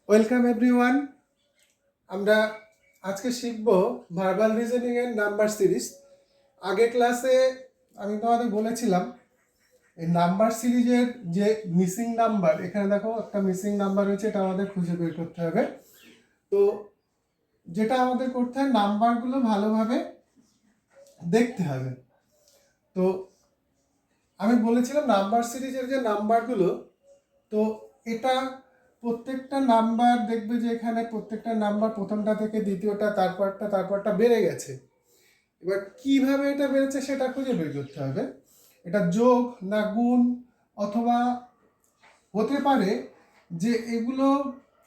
Welcome everyone. আমরা আজকে শিখব ভার্বাল রিজনিং এর নাম্বার সিরিজ। আগের ক্লাসে আমি তোমাদের বলেছিলাম এই নাম্বার সিরিজের যে মিসিং নাম্বার, এখানে দেখো একটা মিসিং নাম্বার রয়েছে, এটা আমাদের খুঁজে বের করতে হবে। তো যেটা আমাদের করতে হয়, নাম্বারগুলো ভালোভাবে দেখতে হবে। তো আমি বলেছিলাম নাম্বার সিরিজের যে নাম্বারগুলো, তো এটা প্রত্যেকটা নাম্বার দেখবে যে এখানে প্রত্যেকটা নাম্বার প্রথমটা থেকে দ্বিতীয়টা তারপরটা বেড়ে গেছে। এবার কিভাবে এটা বেড়েছে সেটা খুঁজে বের করতে হবে। এটা যোগ না গুণ, অথবা হতে পারে যে এগুলো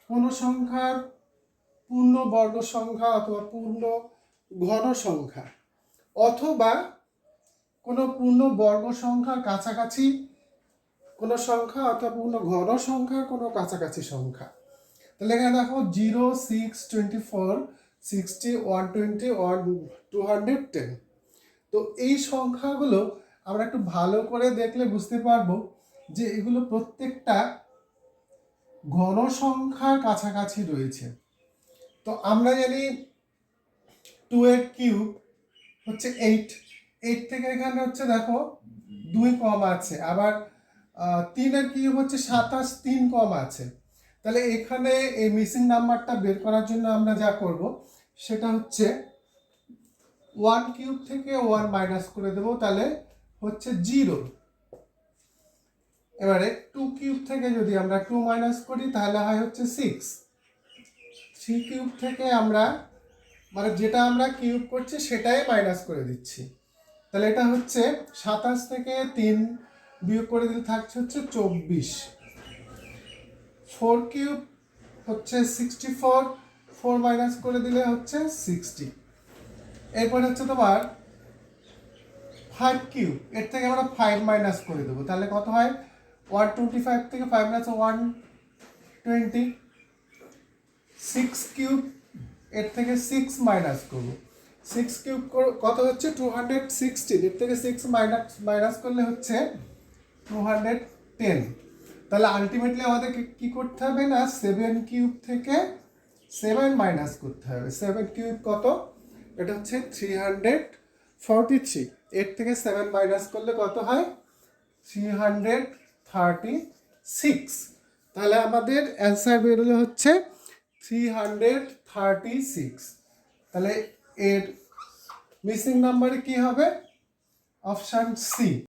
কোনো সংখ্যার পূর্ণ বর্গ সংখ্যা অথবা পূর্ণ ঘন সংখ্যা, অথবা কোনো পূর্ণ বর্গ সংখ্যার কাছাকাছি কোনো সংখ্যা, অথবা পূর্ণ ঘন সংখ্যার কোনো কাছাকাছি সংখ্যা। তাহলে এখানে দেখো 0, 6, 24, 60, 120, 210। তো এই সংখ্যাগুলো আমরা একটু ভালো করে দেখলে বুঝতে পারবো যে এগুলো প্রত্যেকটা ঘন সংখ্যার কাছাকাছি রয়েছে। তো আমরা জানি 2 এর কিউব হচ্ছে 8 থেকে এখানে হচ্ছে দেখো 2 কম আছে, আবার 3 এর কিউব হচ্ছে 27, 3 কম আছে। তাহলে এখানে এই মিসিং নাম্বারটা বের করার জন্য আমরা যা করব সেটা হচ্ছে 1 কিউব থেকে 1 মাইনাস করে দেব, তাহলে হচ্ছে 0। এবারে 2 কিউব থেকে যদি আমরা 2 মাইনাস করি তাহলে হয় হচ্ছে 6। 3 কিউব থেকে আমরা মানে যেটা আমরা কিউব করছি সেটাই মাইনাস করে দিচ্ছি, তাহলে এটা হচ্ছে 27 থেকে 3 বিয়োগ করে দিলে থাকছে হচ্ছে 24। 4 কিউব হচ্ছে 64, 4 মাইনাস করে দিলে হচ্ছে 60। এরপর হচ্ছে তোমার 5 কিউব, এর থেকে আমরা 5 মাইনাস করে দেবো, তাহলে কত হয় 125 থেকে 5 মাইনাস 120। 6 কিউব, এর থেকে 6 মাইনাস করবো, 6 কিউব কত হচ্ছে 216, এর থেকে 6 মাইনাস করলে হচ্ছে 210। তাহলে আলটিমেটলি আমাদের কি করতে হবে না, 7 কিউব থেকে 7 মাইনাস করতে হবে। 7 কিউব কত, এটা হচ্ছে 343, এর থেকে 7 মাইনাস করলে কত হয় 336। তাহলে আমাদের অ্যান্সার বেরোলে হচ্ছে 336। তাহলে এর মিসিং নাম্বারে কি হবে, অপশান সি।